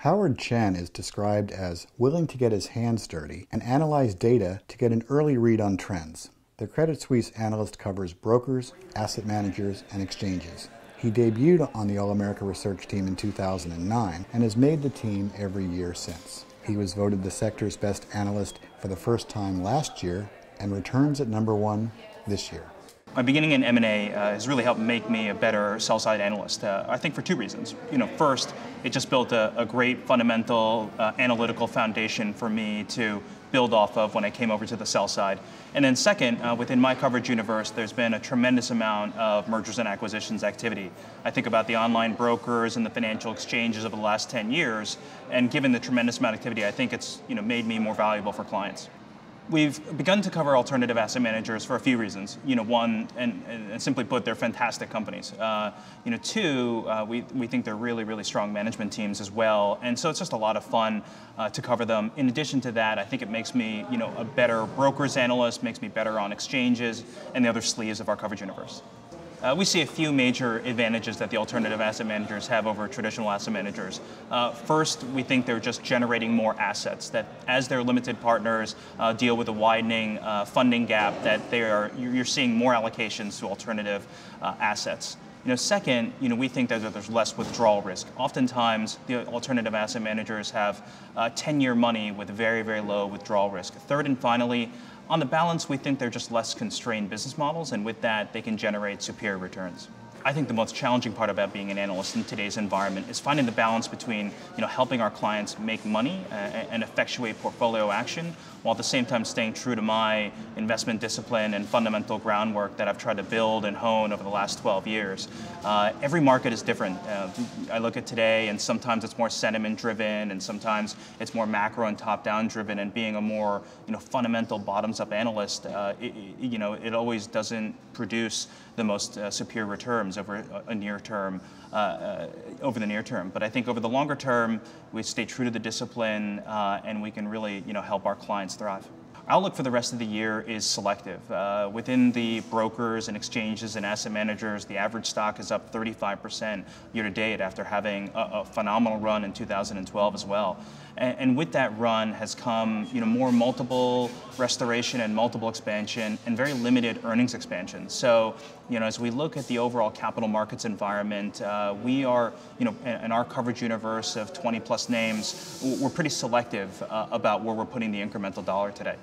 Howard Chen is described as willing to get his hands dirty and analyze data to get an early read on trends. The Credit Suisse Analyst covers brokers, asset managers, and exchanges. He debuted on the All-America Research team in 2009 and has made the team every year since. He was voted the sector's best analyst for the first time last year and returns at #1 this year. My beginning in M&A has really helped make me a better sell-side analyst, I think for two reasons. First, it just built a great fundamental analytical foundation for me to build off of when I came over to the sell side. And then second, within my coverage universe, there's been a tremendous amount of mergers and acquisitions activity. I think about the online brokers and the financial exchanges over the last 10 years, and given the tremendous amount of activity, I think it's made me more valuable for clients. We've begun to cover alternative asset managers for a few reasons. One, and simply put, they're fantastic companies. Two, we think they're really, really strong management teams as well. And so it's just a lot of fun to cover them. In addition to that, I think it makes me, a better brokers analyst, makes me better on exchanges and the other sleeves of our coverage universe. We see a few major advantages that the alternative asset managers have over traditional asset managers. First, we think they're just generating more assets, that as their limited partners deal with a widening funding gap, that you're seeing more allocations to alternative assets. Second, we think that there's less withdrawal risk. Oftentimes, the alternative asset managers have 10-year money with very, very low withdrawal risk. Third and finally, on the balance, we think they're just less constrained business models, and with that, they can generate superior returns. I think the most challenging part about being an analyst in today's environment is finding the balance between helping our clients make money and effectuate portfolio action, while at the same time staying true to my investment discipline and fundamental groundwork that I've tried to build and hone over the last 12 years. Every market is different. I look at today, and sometimes it's more sentiment driven, and sometimes it's more macro and top-down driven. And being a more fundamental bottoms-up analyst, it always doesn't produce the most superior returns over the near term. But I think over the longer term, we stay true to the discipline, and we can really help our clients thrive. Our outlook for the rest of the year is selective. Within the brokers and exchanges and asset managers, the average stock is up 35% year to date after having a phenomenal run in 2012 as well. And with that run has come more multiple restoration and multiple expansion and very limited earnings expansion. So as we look at the overall capital markets environment, we are in our coverage universe of 20 plus names, we're pretty selective about where we're putting the incremental dollar today.